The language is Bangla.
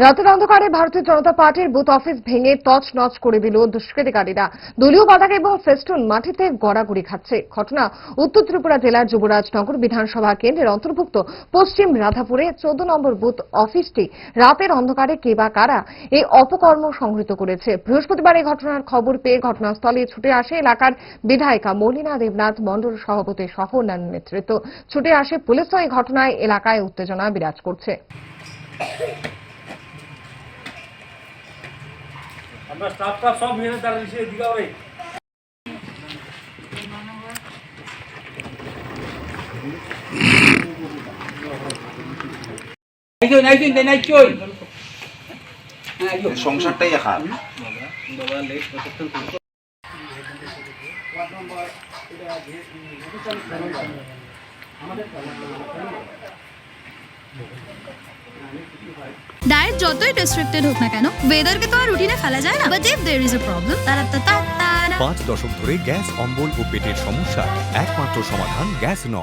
রাতের অন্ধকারে ভারতীয় জনতা পার্টির বুথ অফিস ভেঙে তছনছ করে দিল দুষ্কৃতিকারীরা। দলীয় পতাকা এবং ফেস্টুন মাটিতে গড়াগড়ি খাচ্ছে। ঘটনা উত্তর ত্রিপুরা জেলার যুবরাজনগর বিধানসভা কেন্দ্রের অন্তর্ভুক্ত পশ্চিম রাধাপুরে 14 নম্বর বুথ অফিসটি রাতের অন্ধকারে কে বা কারা এই অপকর্ম সংঘটিত করেছে। বৃহস্পতিবার এই ঘটনার খবর পেয়ে ঘটনাস্থলে ছুটে আসে এলাকার বিধায়িকা মলিনা দেবনাথ মণ্ডল সভাপতি সহ অন্যান্য নেতৃত্ব। ছুটে আসে পুলিশও। এই ঘটনায় এলাকায় উত্তেজনা বিরাজ করছে। আমরা স্টাফটা সব মেনে দাঁড়িয়েছি এদিকে ওই সংসারটাই খারাপ। ডায়েট যতই রেস্ট্রিক্টেড হোক না কেন, ওয়েদারকে তো আর রুটিনে ফেলা যায় না। But if there is a problem, 5 দশক ধরে গ্যাস, অম্বল ও পেটের সমস্যা একমাত্র সমাধান গ্যাস নল।